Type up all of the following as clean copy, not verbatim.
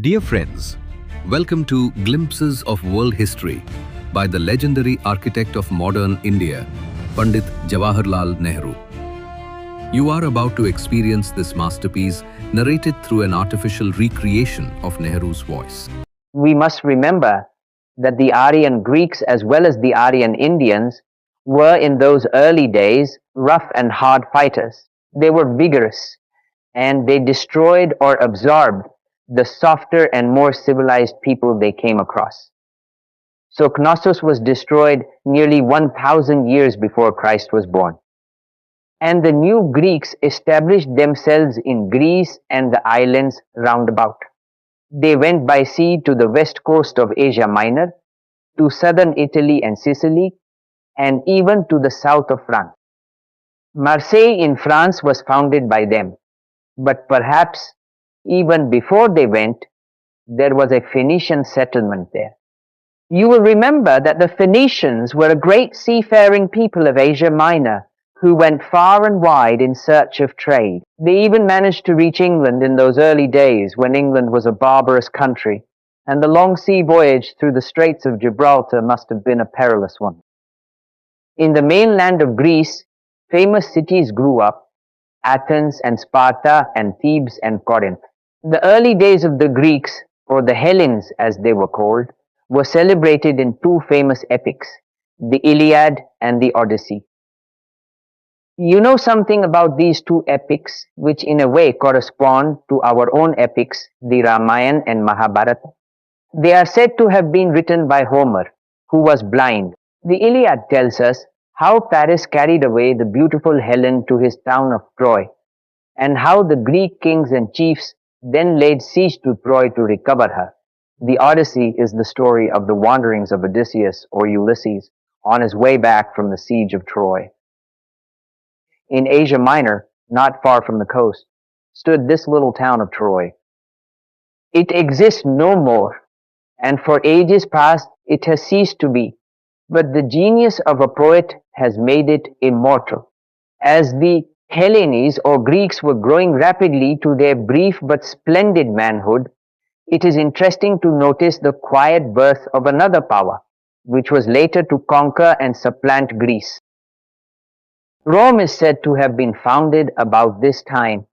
Dear friends, welcome to Glimpses of World History by the legendary architect of modern India, Pandit Jawaharlal Nehru. You are about to experience this masterpiece narrated through an artificial recreation of Nehru's voice. We must remember that the Aryan Greeks as well as the Aryan Indians were in those early days rough and hard fighters. They were vigorous and they destroyed or absorbed the softer and more civilized people they came across. So Knossos was destroyed nearly 1,000 years before Christ was born. And the new Greeks established themselves in Greece and the islands round about. They went by sea to the west coast of Asia Minor, to southern Italy and Sicily, and even to the south of France. Marseille in France was founded by them, but perhaps even before they went, there was a Phoenician settlement there. You will remember that the Phoenicians were a great seafaring people of Asia Minor who went far and wide in search of trade. They even managed to reach England in those early days when England was a barbarous country, and the long sea voyage through the Straits of Gibraltar must have been a perilous one. In the mainland of Greece, famous cities grew up, Athens and Sparta and Thebes and Corinth. The early days of the Greeks, or the Hellenes as they were called, were celebrated in two famous epics, the Iliad and the Odyssey. You know something about these two epics, which in a way correspond to our own epics, the Ramayana and Mahabharata. They are said to have been written by Homer, who was blind. The Iliad tells us how Paris carried away the beautiful Helen to his town of Troy, and how the Greek kings and chiefs then laid siege to Troy to recover her. The Odyssey is the story of the wanderings of Odysseus or Ulysses on his way back from the siege of Troy. In Asia Minor, not far from the coast, stood this little town of Troy. It exists no more, and for ages past it has ceased to be, but the genius of a poet has made it immortal. As the Hellenes or Greeks were growing rapidly to their brief but splendid manhood, it is interesting to notice the quiet birth of another power, which was later to conquer and supplant Greece. Rome is said to have been founded about this time.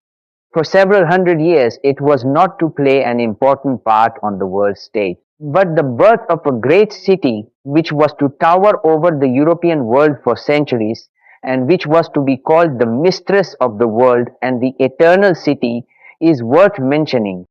For several hundred years, it was not to play an important part on the world stage, but the birth of a great city which was to tower over the European world for centuries, and which was to be called the mistress of the world and the eternal city, is worth mentioning.